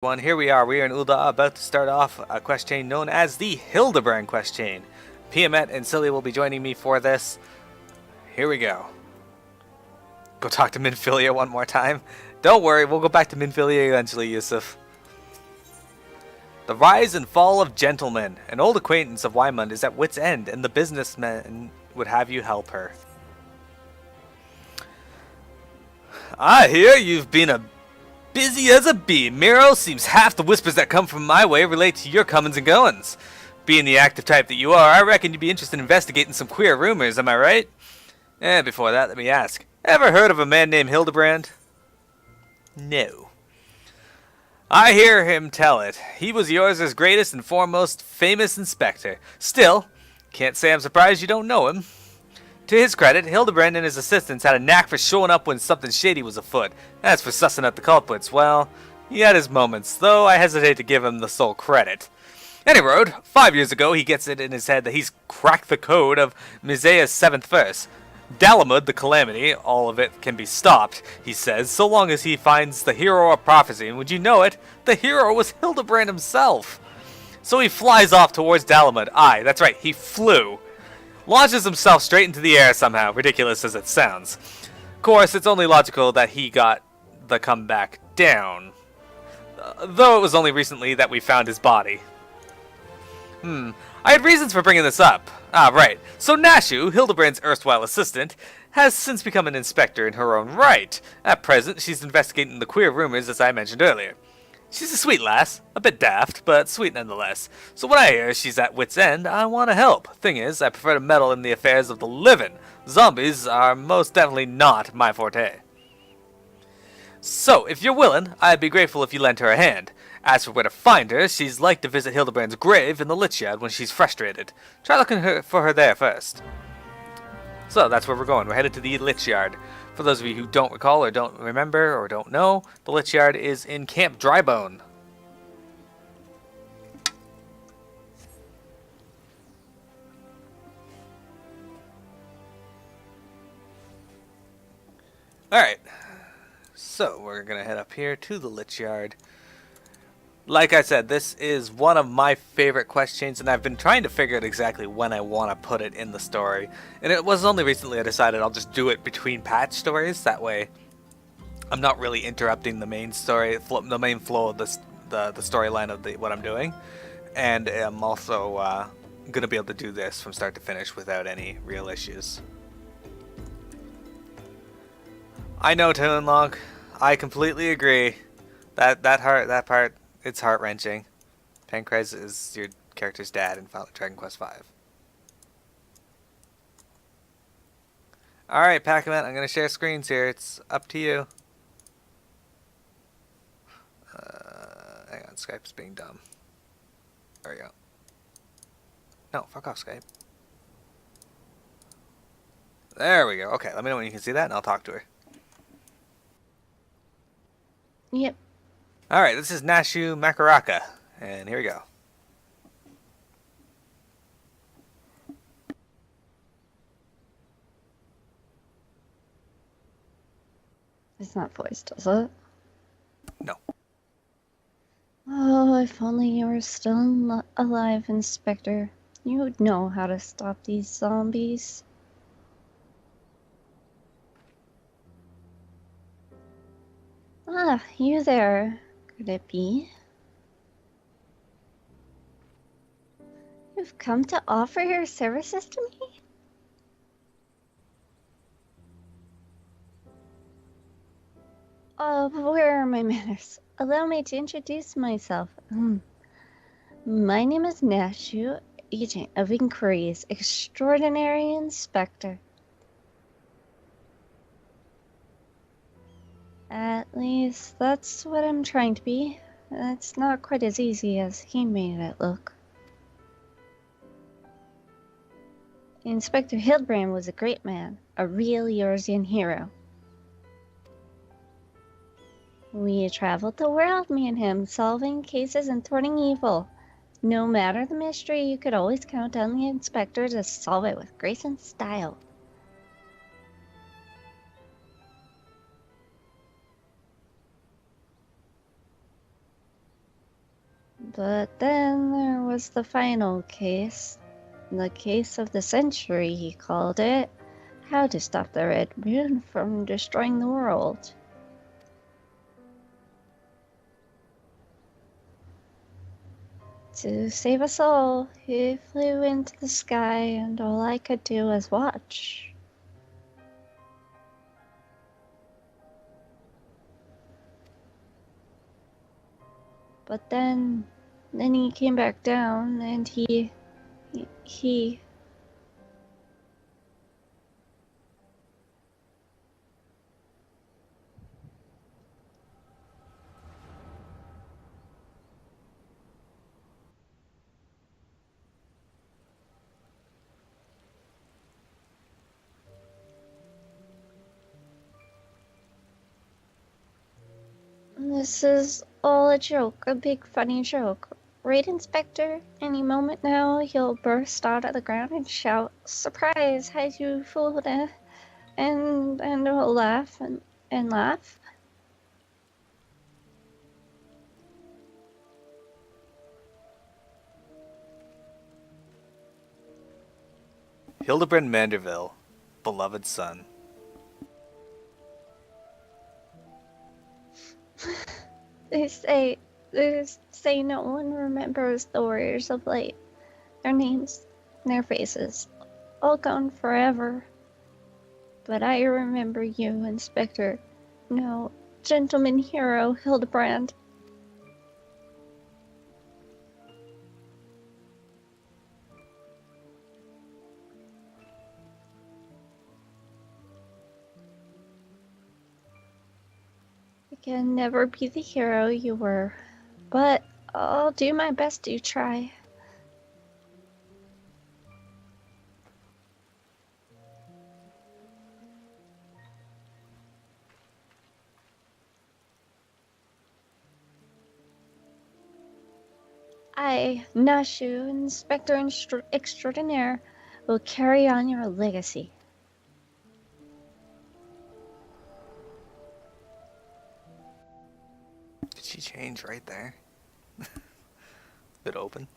Here we are in ul'dah, about to start off a quest chain known as the Hildebrand quest chain. Piamet and Silly will be joining me for this. Here we go. Go talk to Minfilia one more time. Don't worry, we'll go back to Minfilia eventually, Yusuf. The rise and fall of gentlemen. An old acquaintance of Wymond is at wit's end, and the businessman would have you help her. I hear you've been busy as a bee. Miro, seems half the whispers that come from my way relate to your comings and goings. Being the active type that you are, I reckon you'd be interested in investigating some queer rumors, am I right? Before that, let me ask. Ever heard of a man named Hildebrand? No. I hear him tell it. He was yours' greatest and foremost famous inspector. Still, can't say I'm surprised you don't know him. To his credit, Hildebrand and his assistants had a knack for showing up when something shady was afoot. As for sussing out the culprits, well, he had his moments, though I hesitate to give him the sole credit. Anyway, 5 years ago, he gets it in his head that he's cracked the code of Misea's 7th verse. Dalamud, the calamity, all of it can be stopped, he says, so long as he finds the hero of prophecy, and would you know it, the hero was Hildebrand himself. So he flies off towards Dalamud. Aye, that's right, he flew. Launches himself straight into the air somehow, ridiculous as it sounds. Of course, it's only logical that he got the comeback down. Though it was only recently that we found his body. I had reasons for bringing this up. Ah, right. So Nashu, Hildebrand's erstwhile assistant, has since become an inspector in her own right. At present, she's investigating the queer rumors as I mentioned earlier. She's a sweet lass, a bit daft, but sweet nonetheless. So when I hear she's at wit's end, I want to help. Thing is, I prefer to meddle in the affairs of the living. Zombies are most definitely not my forte. So, if you're willing, I'd be grateful if you lent her a hand. As for where to find her, she's like to visit Hildebrand's grave in the Lichyard when she's frustrated. Try looking for her there first. So, that's where we're going. We're headed to the Lichyard. For those of you who don't recall or don't remember or don't know, the Lichyard is in Camp Drybone. Alright, so we're going to head up here to the Lichyard. Like I said, this is one of my favorite quest chains, and I've been trying to figure out exactly when I want to put it in the story. And it was only recently I decided I'll just do it between patch stories. That way, I'm not really interrupting the main story, the main flow of the storyline of what I'm doing. And I'm also going to be able to do this from start to finish without any real issues. I know, Toonlong. I completely agree. That part. It's heart-wrenching. Pancrase is your character's dad in Dragon Quest V. Alright, Pac-Man, I'm going to share screens here. It's up to you. Hang on, Skype's being dumb. There we go. No, fuck off, Skype. There we go. Okay, let me know when you can see that, and I'll talk to her. Yep. Alright, this is Nashu Makaraka, and here we go. It's not voiced, is it? No. Oh, if only you were still alive, Inspector. You would know how to stop these zombies. Ah, you there. Could it be? You've come to offer your services to me? Oh, but where are my manners? Allow me to introduce myself. My name is Nashu, agent of Enquiry's extraordinary inspector. At least, that's what I'm trying to be. It's not quite as easy as he made it look. Inspector Hildebrand was a great man, a real Eorzean hero. We traveled the world, me and him, solving cases and thwarting evil. No matter the mystery, you could always count on the inspector to solve it with grace and style. But then there was the final case. The case of the century, he called it. How to stop the Red Moon from destroying the world. To save us all, he flew into the sky, and all I could do was watch. But then he came back down, and he... This is all a joke, a big funny joke. Right, Inspector? Any moment now, he'll burst out of the ground and shout, "Surprise! Has you fooled?" And we'll laugh and laugh. Hildebrand Manderville, beloved son. They say no one remembers the Warriors of Light. Their names, their faces, all gone forever. But I remember you, Inspector. No, gentleman hero Hildebrand. You can never be the hero you were, but I'll do my best to try. I, Nashu, Inspector Extraordinaire, will carry on your legacy. Did she change right there? Bit open.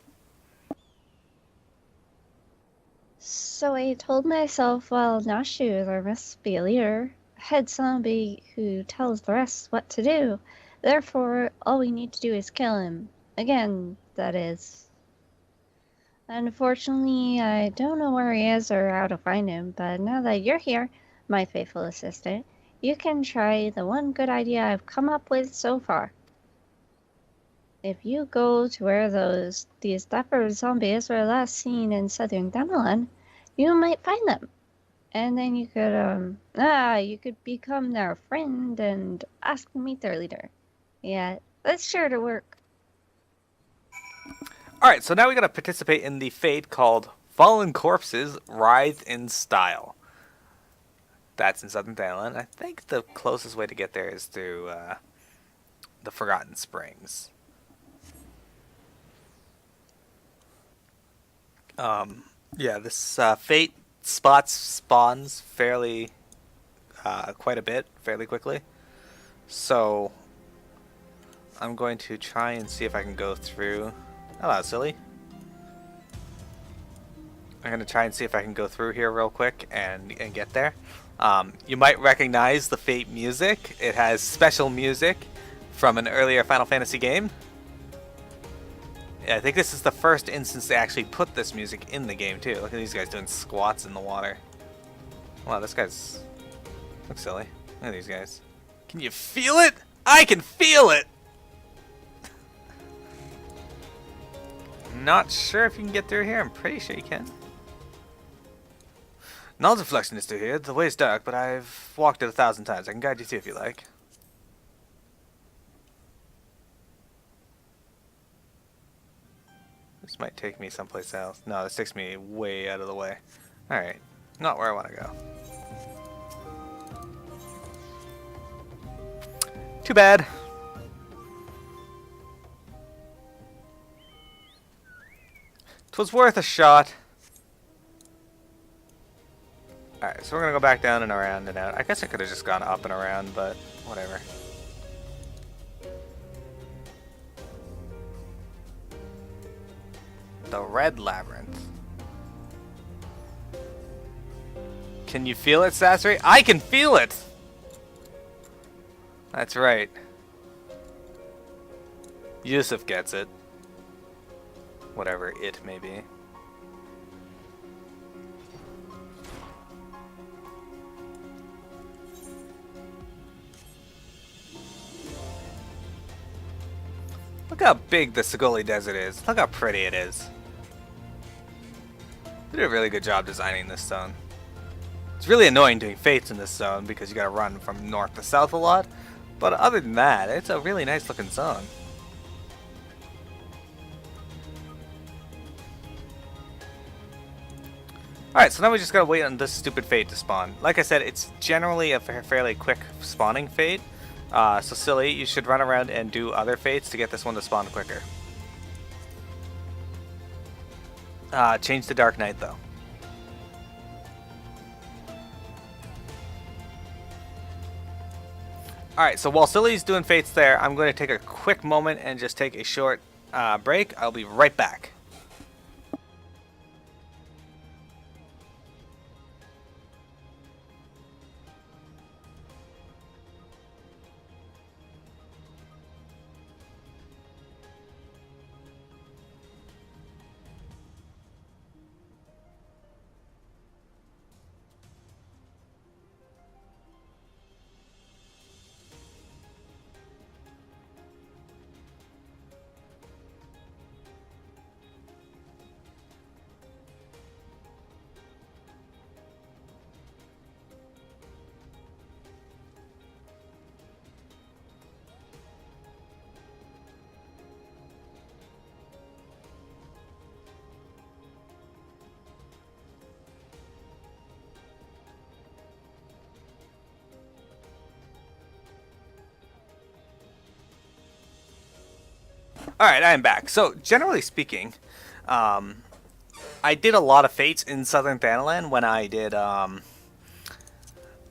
So I told myself, well, Nashu, there must be a leader, a head zombie who tells the rest what to do. Therefore, all we need to do is kill him. Again, that is. Unfortunately, I don't know where he is or how to find him, but now that you're here, my faithful assistant, you can try the one good idea I've come up with so far. If you go to where these Dapper Zombies were last seen in southern Damelin, you might find them. And then you could become their friend and ask to meet their leader. Yeah, that's sure to work. Alright, so now we gotta participate in the fate called Fallen Corpses Writhe in Style. That's in Southern Thailand. I think the closest way to get there is through the Forgotten Springs. Yeah, this fate spawns fairly quite a bit, fairly quickly. So I'm going to try and see if I can go through. Hello, silly. I'm going to try and see if I can go through here real quick and get there. You might recognize the Fate music. It has special music from an earlier Final Fantasy game. Yeah, I think this is the first instance they actually put this music in the game too. Look at these guys doing squats in the water. Wow, this guy's looks silly. Look at these guys. Can you feel it? I can feel it! Not sure if you can get through here. I'm pretty sure you can. Knowledge Reflection is through here. The way is dark, but I've walked it 1,000 times. I can guide you through if you like. This might take me someplace else. No, this takes me way out of the way. Alright. Not where I want to go. Too bad. Twas worth a shot. Alright, so we're gonna go back down and around and out. I guess I could have just gone up and around, but whatever. The red labyrinth. Can you feel it, Sasori? I can feel it! That's right. Yusuf gets it. Whatever it may be. Look how big the Sigoli Desert is. Look how pretty it is. They did a really good job designing this zone. It's really annoying doing fates in this zone because you gotta run from north to south a lot. But other than that, it's a really nice looking zone. Alright, so now we just gotta wait on this stupid fate to spawn. Like I said, it's generally a fairly quick spawning fate. So Silly, you should run around and do other fates to get this one to spawn quicker. Change to Dark Knight though. Alright, so while Silly's doing fates there, I'm going to take a quick moment and just take a short break. I'll be right back. Alright, I am back. So, generally speaking, I did a lot of fates in Southern Thanalan when I did,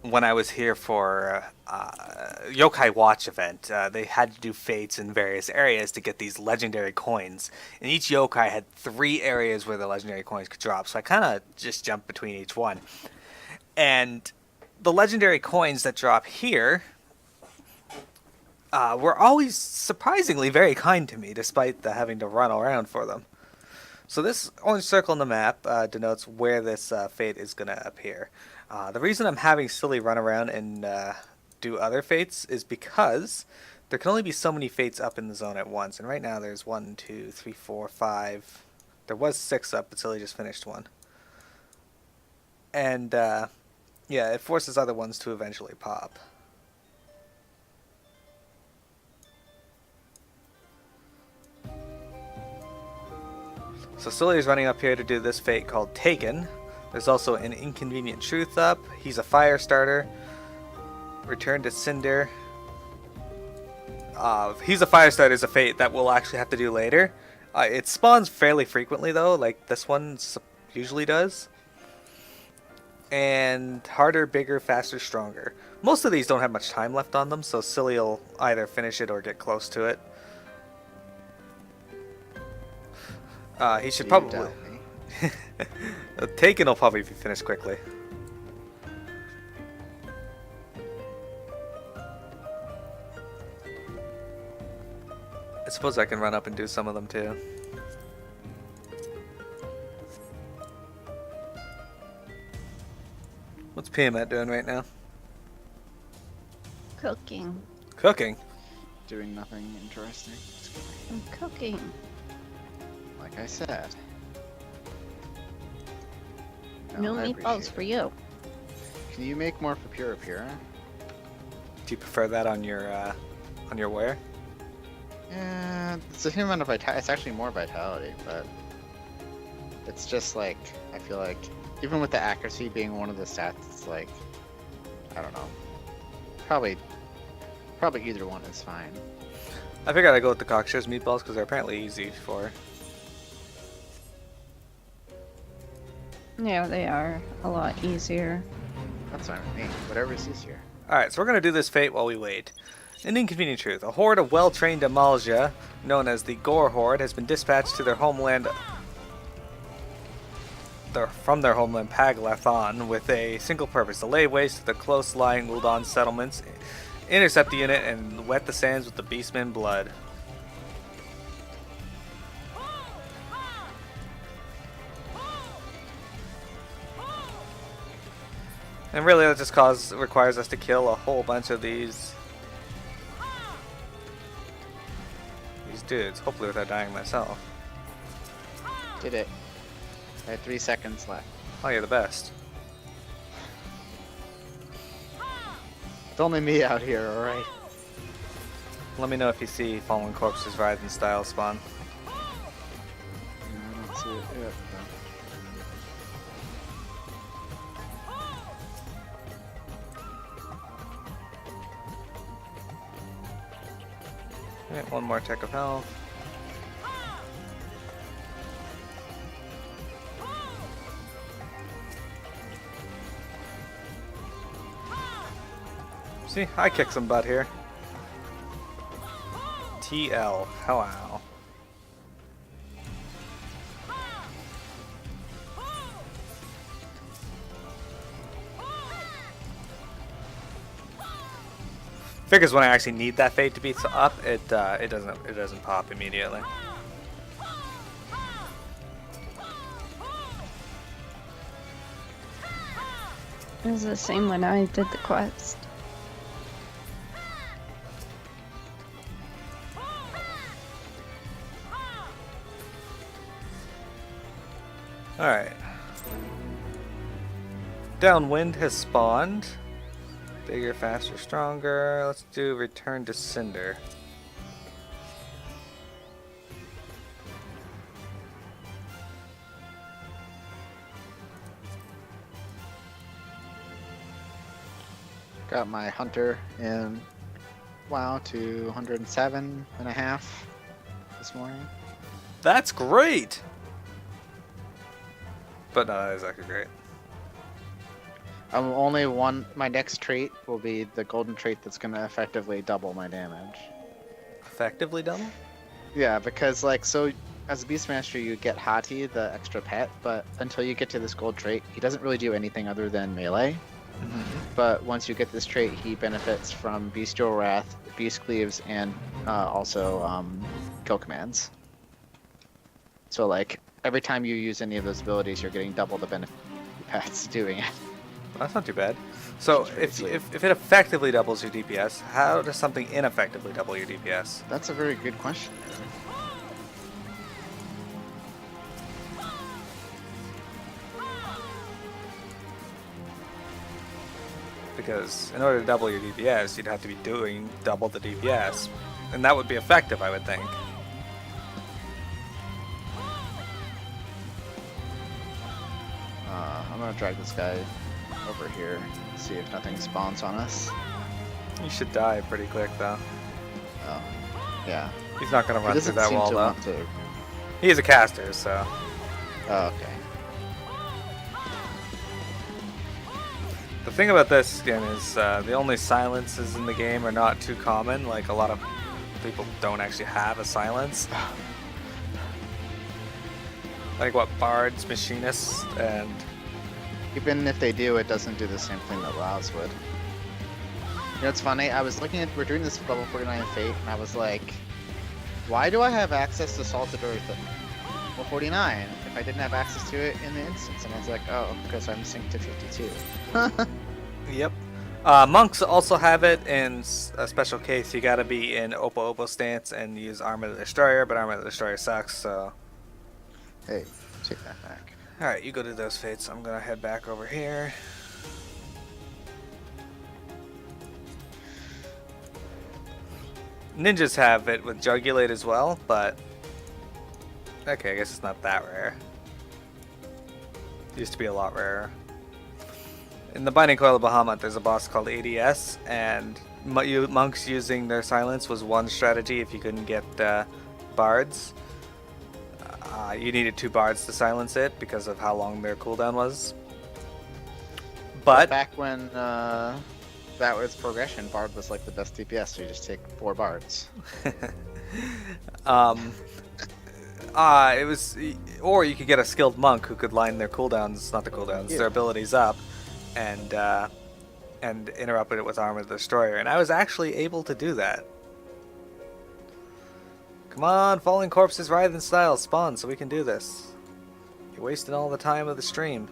when I was here for Yokai Watch event. They had to do fates in various areas to get these legendary coins. And each yokai had 3 areas where the legendary coins could drop. So I kind of just jumped between each one. And the legendary coins that drop here were always surprisingly very kind to me, despite the having to run around for them. So this orange circle on the map denotes where this fate is going to appear. The reason I'm having Silly run around and do other fates is because there can only be so many fates up in the zone at once. And right now there's 1, 2, 3, 4, 5. There was 6 up, but Silly just finished one. And yeah, it forces other ones to eventually pop. So Silly is running up here to do this fate called Taken. There's also an Inconvenient Truth up. He's a fire starter. Return to Cinder. He's a fire starter is a fate that we'll actually have to do later. It spawns fairly frequently though, like this one usually does. And harder, bigger, faster, stronger. Most of these don't have much time left on them, so Silly will either finish it or get close to it. He should probably... Taken will probably be finished quickly. I suppose I can run up and do some of them too. What's Piamat doing right now? Cooking. Cooking? Doing nothing interesting. I'm cooking. Like I said. No meatballs for you. Can you make more for Pura? Do you prefer that on your where? Yeah, it's a human of vitality. It's actually more vitality, but it's just like I feel like even with the accuracy being one of the stats, it's like I don't know. Probably either one is fine. I figured I'd go with the cockshares meatballs because they're apparently easy for. Yeah, they are a lot easier. That's fine with me. Whatever's easier. Alright, so we're going to do this fate while we wait. An Inconvenient Truth. A horde of well-trained Amalja, known as the Gore Horde, has been dispatched to their homeland from their homeland Paglathon with a single purpose: to lay waste to the close-lying ul'dah settlements, intercept the unit, and wet the sands with the beastmen blood. And really, that just requires us to kill a whole bunch of these dudes, hopefully without dying myself. Did it. I had 3 seconds left. Oh, you're the best. It's only me out here, alright? Let me know if you see fallen corpses rise in style spawn. I don't see it yet. Alright, one more tick of health. See, I kick some butt here. TL. Wow. Figures when I actually need that fate to be up, it doesn't pop immediately. It was the same when I did the quest. Alright. Downwind has spawned. Bigger, faster, stronger. Let's do return to Cinder. Got my hunter in WoW to 107.5 this morning. That's great! But no, that is actually great. I'm only one. My next trait will be the golden trait that's going to effectively double my damage. Effectively double? Yeah, because like so, as a Beastmaster, you get Hati, the extra pet, but until you get to this gold trait, he doesn't really do anything other than melee. But once you get this trait, he benefits from Bestial Wrath, Beast Cleaves, and also kill commands. So like every time you use any of those abilities, you're getting double the benefits doing it. That's not too bad. So if it effectively doubles your DPS, how does something ineffectively double your DPS? That's a very good question. Because in order to double your DPS, you'd have to be doing double the DPS. And that would be effective, I would think. I'm gonna drag this guy over here, see if nothing spawns on us. You should die pretty quick, though. Oh, yeah. He's not going to run through that wall, though. Want to... He is a caster, so... Oh, okay. The thing about this skin is the only silences in the game are not too common. Like, a lot of people don't actually have a silence. Like, what, bards, machinists, and... Even if they do, it doesn't do the same thing that WoW's would. You know, it's funny, I was looking at, we're doing this level 49 Fate, and I was like, why do I have access to Salted Earth at level 49 if I didn't have access to it in the instance? And I was like, oh, because I'm synced to 52. Yep. Monks also have it in a special case. You gotta be in Oppo stance and use Armor of the Destroyer, but Armor of the Destroyer sucks, so... Hey, take that back. Alright, you go do those fates. I'm gonna head back over here. Ninjas have it with Jugulate as well, but... Okay, I guess it's not that rare. It used to be a lot rarer. In the Binding Coil of Bahamut, there's a boss called ADS, and monks using their silence was one strategy if you couldn't get bards. You needed 2 bards to silence it because of how long their cooldown was. But back when that was progression, Bard was like the best DPS, so you just take 4 bards. It was, or you could get a skilled monk who could line their cooldowns, not the cooldowns, their abilities up, and interrupt it with Armor of the Destroyer. And I was actually able to do that. Come on, falling corpses, writhe in style, spawn so we can do this. You're wasting all the time of the stream.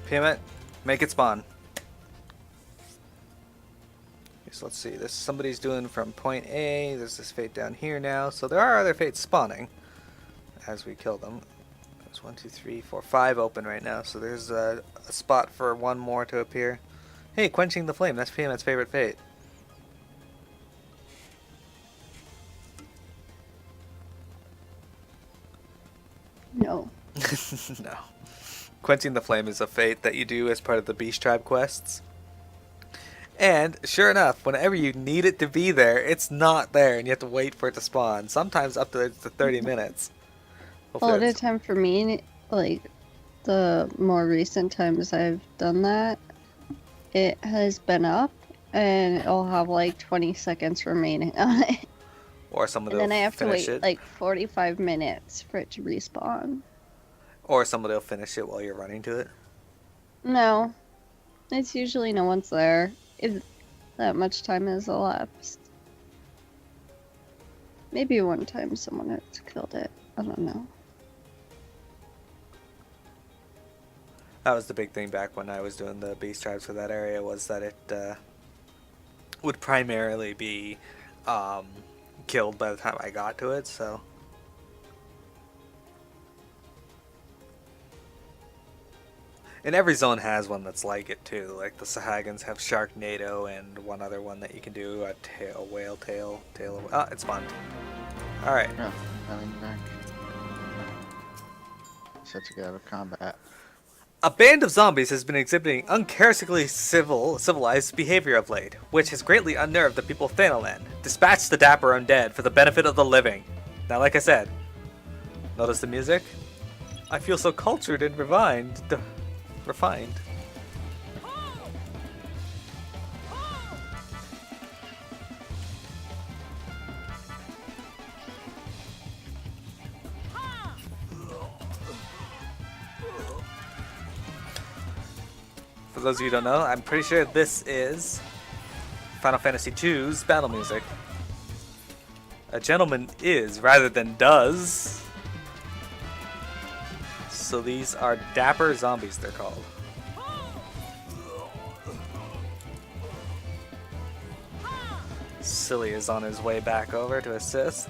PM it, make it spawn. So let's see, this somebody's doing from point A, there's this fate down here now, so there are other fates spawning as we kill them. There's 1, 2, 3, 4, 5 open right now, so there's a spot for one more to appear. Hey, quenching the flame, that's PM's favorite fate. No. No. Quenching the flame is a fate that you do as part of the Beast Tribe quests. And, sure enough, whenever you need it to be there, it's not there, and you have to wait for it to spawn. Sometimes up to 30 minutes. A lot of time for me, like, the more recent times I've done that, it has been up, and it'll have, like, 20 seconds remaining on it. Or someone will and then I have to wait, it. like, 45 minutes for it to respawn. Or somebody will finish it while you're running to it. No. It's usually no one's there. If that much time has elapsed. Maybe one time someone has killed it. I don't know. That was the big thing back when I was doing the beast tribes for that area, was that it would primarily be killed by the time I got to it, so... And every zone has one that's like it too. Like the Sahagins have Sharknado and one other one that you can do, a whale tail. Ah, it's spawned. Alright. Yeah, coming back. Set to get out of combat. A band of zombies has been exhibiting uncharacteristically civilized behavior of late, which has greatly unnerved the people of Thanaland. Dispatch the Dapper Undead for the benefit of the living. Now, like I said, notice the music? I feel so cultured and refined. For those of you who don't know, I'm pretty sure this is Final Fantasy II's battle music. A gentleman is rather than does. So these are Dapper Zombies, they're called. Silly is on his way back over to assist.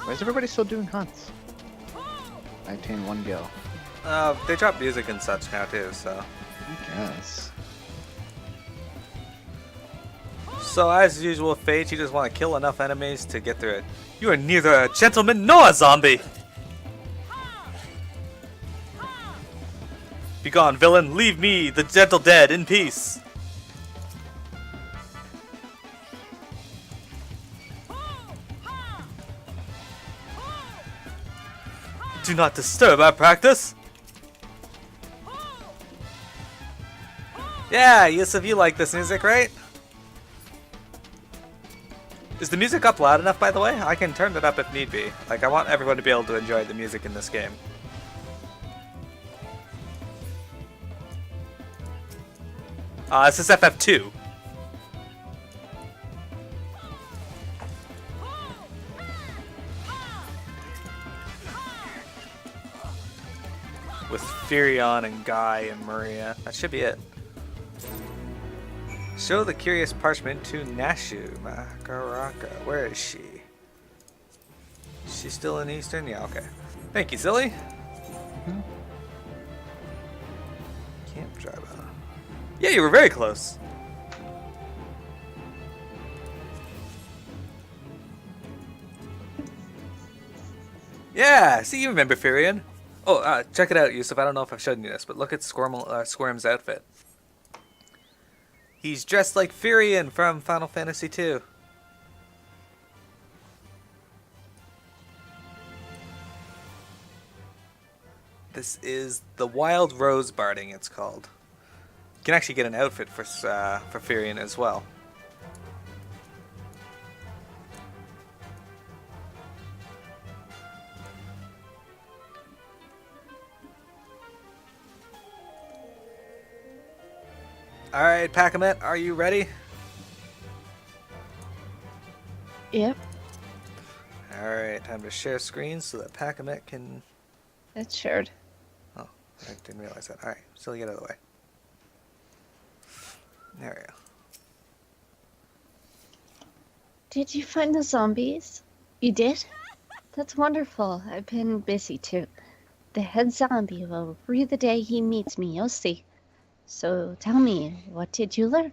Why is everybody still doing hunts? I attain 1 gil. They drop music and such now too, so. I guess. So as usual with Fate, you just want to kill enough enemies to get through it. You are neither a gentleman nor a zombie! Begone, villain! Leave me, the gentle dead, in peace! Do not disturb our practice! Yeah, Yusuf, you like this music, right? Is the music up loud enough, by the way? I can turn it up if need be. Like, I want everyone to be able to enjoy the music in this game. This is FF2. With Furion and Guy and Maria. That should be it. Show the curious parchment to Nashu Makaraka. Where is she? Is she still in Eastern? Yeah, okay. Thank you, Silly. Camp driver. Yeah, you were very close. Yeah, see, you remember Firion. Oh, check it out, Yusuf. I don't know if I've shown you this, but look at Squirm's outfit. He's dressed like Firion from Final Fantasy II. This is the Wild Rose Barding, it's called. You can actually get an outfit for Firion as well. Alright, Pakamet, are you ready? Yep, Alright, time to share screen so that Pakamet can... it's shared. Oh, I didn't realize that. Alright, still get out of the way. There we go. Did you find the zombies? You did? That's wonderful. I've been busy too. The head zombie will rue the day he meets me, you'll see. So tell me, what did you learn?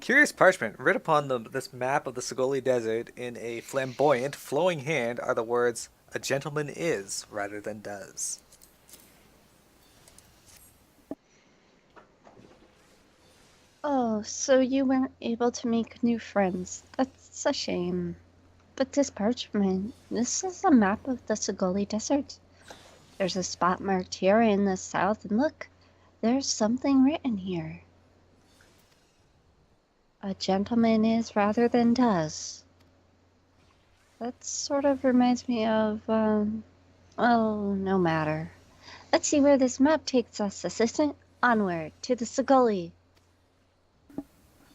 Curious parchment. Writ upon this map of the Sigoli Desert in a flamboyant, flowing hand are the words, "A gentleman is," rather than does. Oh, so you weren't able to make new friends. That's a shame. But this parchment, this is a map of the Sigoli Desert. There's a spot marked here in the south, and look, there's something written here. A gentleman is rather than does. That sort of reminds me of, oh, no matter. Let's see where this map takes us, assistant. Onward, to the Sigoli.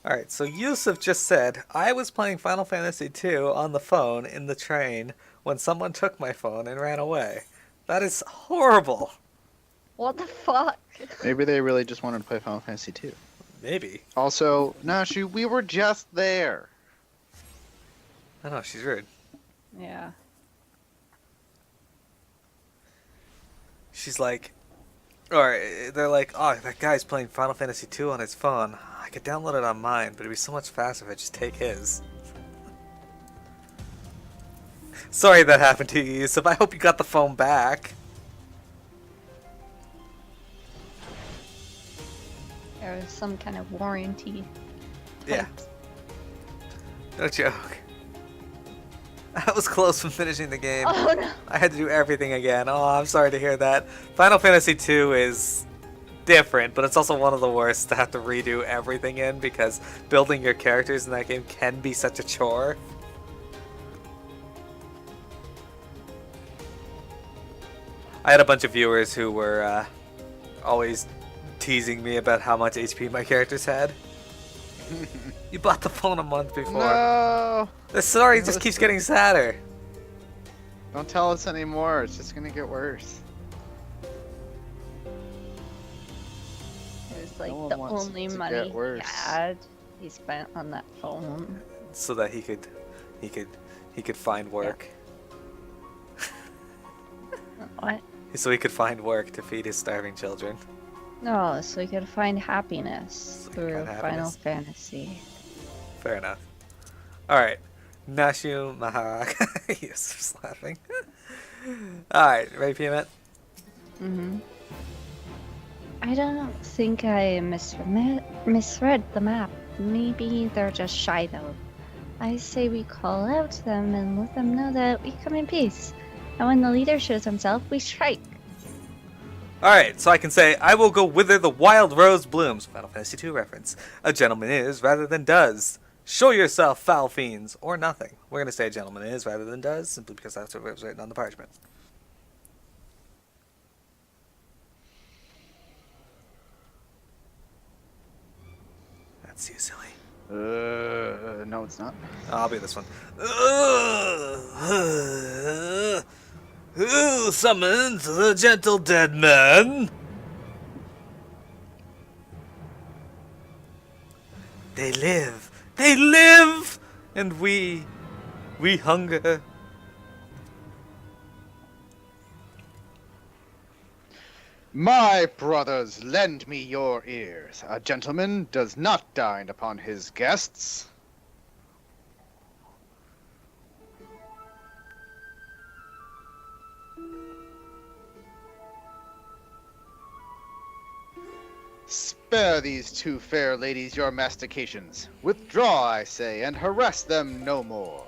Alright, so Yusuf just said, I was playing Final Fantasy II on the phone in the train when someone took my phone and ran away. That is horrible. What the fuck? Maybe they really just wanted to play Final Fantasy 2. Maybe. Also, Nashu, we were just there. I know, she's rude. Yeah. She's like, or they're like, oh, that guy's playing Final Fantasy II on his phone. I could download it on mine, but it'd be so much faster if I just take his. Sorry that happened to you, Yusuf. I hope you got the phone back. There was some kind of warranty. Yeah. No joke. I was close from finishing the game. Oh no. I had to do everything again. Oh, I'm sorry to hear that. Final Fantasy II is different, but it's also one of the worst to have to redo everything in because building your characters in that game can be such a chore. I had a bunch of viewers who were always teasing me about how much HP my characters had. You bought the phone a month before. No! The story just keeps getting sadder. Don't tell us anymore. It's just gonna get worse. It was like No one the wants only it to money get worse. he had. He spent on that phone. So that he could find work. What? So he could find work to feed his starving children. No, so he could find happiness So he could through find Final happiness. Fantasy. Fair enough. Alright. Nashu Maharak. Yusuf's laughing. Alright, ready, Piamet? Mm-hmm. I don't think I misread the map. Maybe they're just shy though. I say we call out to them and let them know that we come in peace. And when the leader shows himself, we strike. Alright, so I can say, I will go whither the wild rose blooms. Final Fantasy II reference. A gentleman is rather than does. Show yourself, foul fiends, or nothing. We're going to say a gentleman is rather than does, simply because that's what was written on the parchment. That's you, silly. No, it's not. I'll be this one. Who summons the gentle dead man? They live! They live! And we hunger. My brothers, lend me your ears. A gentleman does not dine upon his guests. Spare these two fair ladies your mastications. Withdraw, I say, and harass them no more.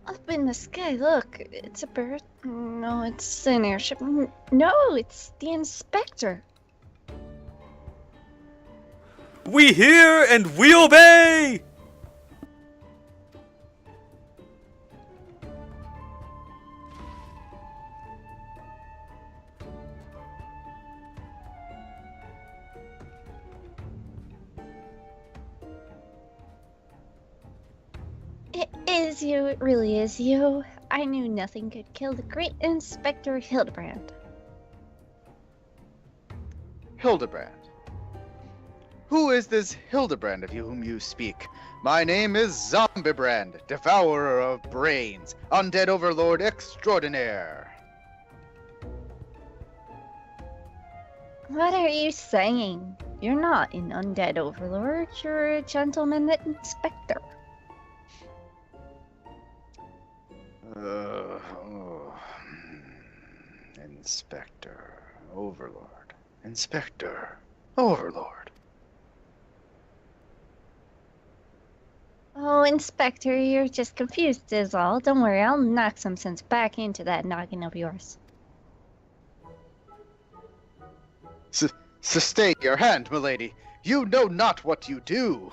Up in the sky, look. It's a bird. No, it's an airship. No, it's the inspector. We hear and we obey! It is you, it really is you. I knew nothing could kill the great Inspector Hildebrand. Hildebrand. Who is this Hildebrand of whom you speak? My name is Zombiebrand, devourer of brains, undead overlord extraordinaire. What are you saying? You're not an undead overlord, you're a gentleman inspector. Inspector, overlord, inspector, overlord. Oh, Inspector, you're just confused is all. Don't worry, I'll knock some sense back into that noggin of yours. Sustain your hand, milady. You know not what you do.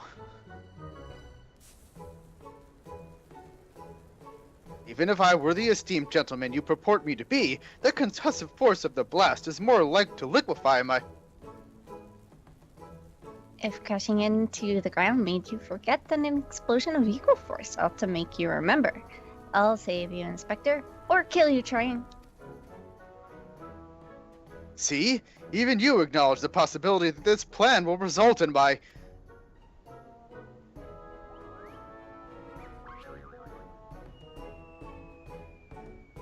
Even if I were the esteemed gentleman you purport me to be, the concussive force of the blast is more like to liquefy my... If crashing into the ground made you forget, then an explosion of equal force ought to make you remember. I'll save you, Inspector, or kill you trying. See? Even you acknowledge the possibility that this plan will result in my...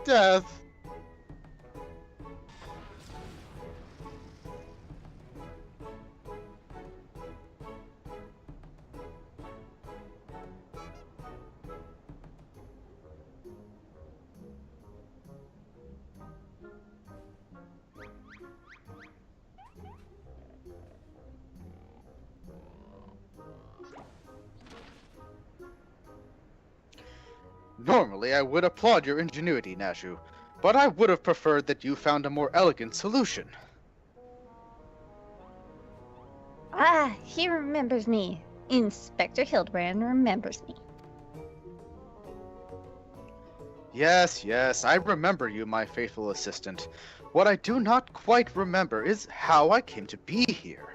death. Normally, I would applaud your ingenuity, Nashu, but I would have preferred that you found a more elegant solution. Ah, he remembers me. Inspector Hildebrand remembers me. Yes, yes, I remember you, my faithful assistant. What I do not quite remember is how I came to be here.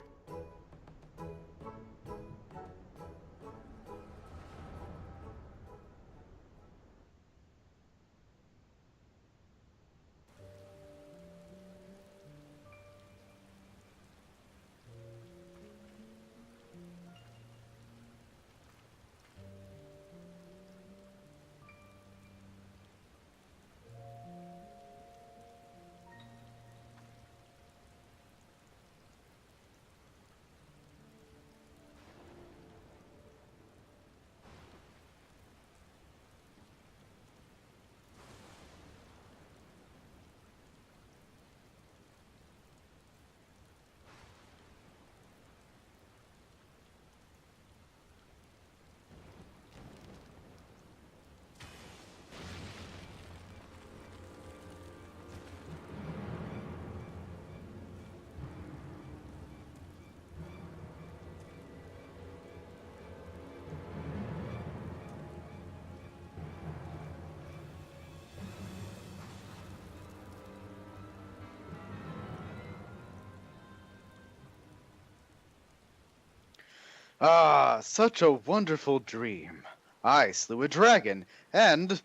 Ah, such a wonderful dream. I slew a dragon, and...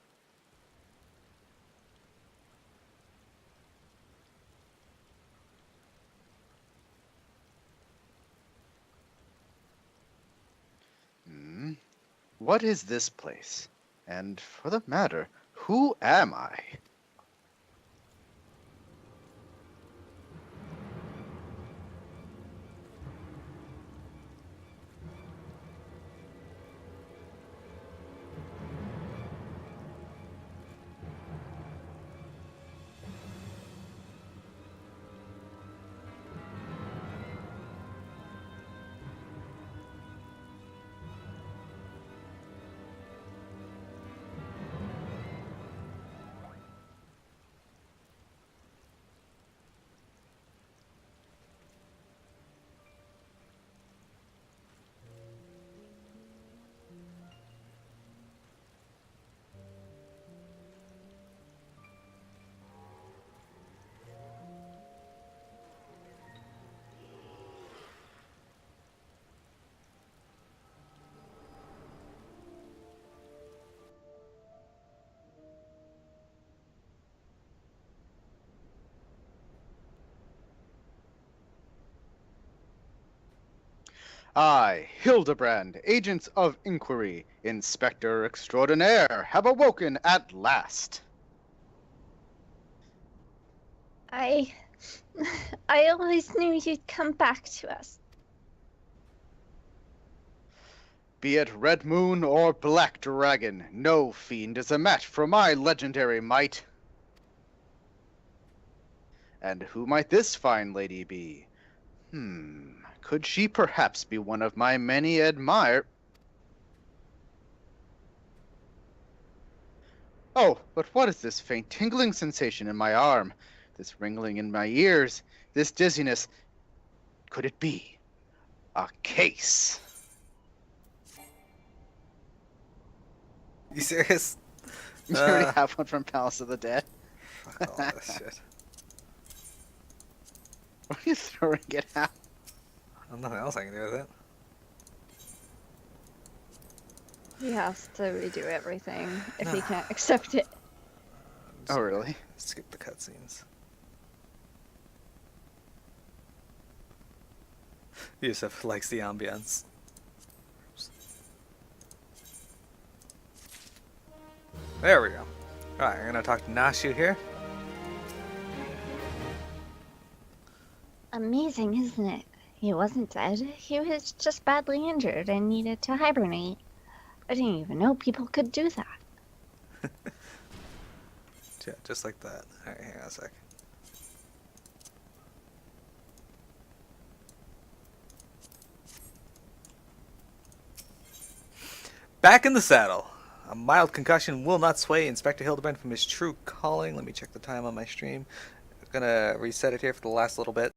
What is this place? And for the matter, who am I? I, Hildebrand, agents of Enquiry, Inspector Extraordinaire, have awoken at last. I always knew you'd come back to us. Be it Red Moon or Black Dragon, no fiend is a match for my legendary might. And who might this fine lady be? Could she perhaps be one of my many Oh, but what is this faint tingling sensation in my arm? This ringling in my ears? This dizziness? Could it be a case? You serious? You already have one from Palace of the Dead. Fuck all this shit. Why are you throwing it out? There's nothing else I can do with it. He has to redo everything if he can't accept it. Oh, really? Skip the cutscenes. Yusuf likes the ambience. There we go. Alright, I'm gonna talk to Nashu here. Amazing, isn't it? He wasn't dead. He was just badly injured and needed to hibernate. I didn't even know people could do that. Yeah, just like that. Alright, hang on a sec. Back in the saddle. A mild concussion will not sway Inspector Hildebrand from his true calling. Let me check the time on my stream. I'm gonna reset it here for the last little bit.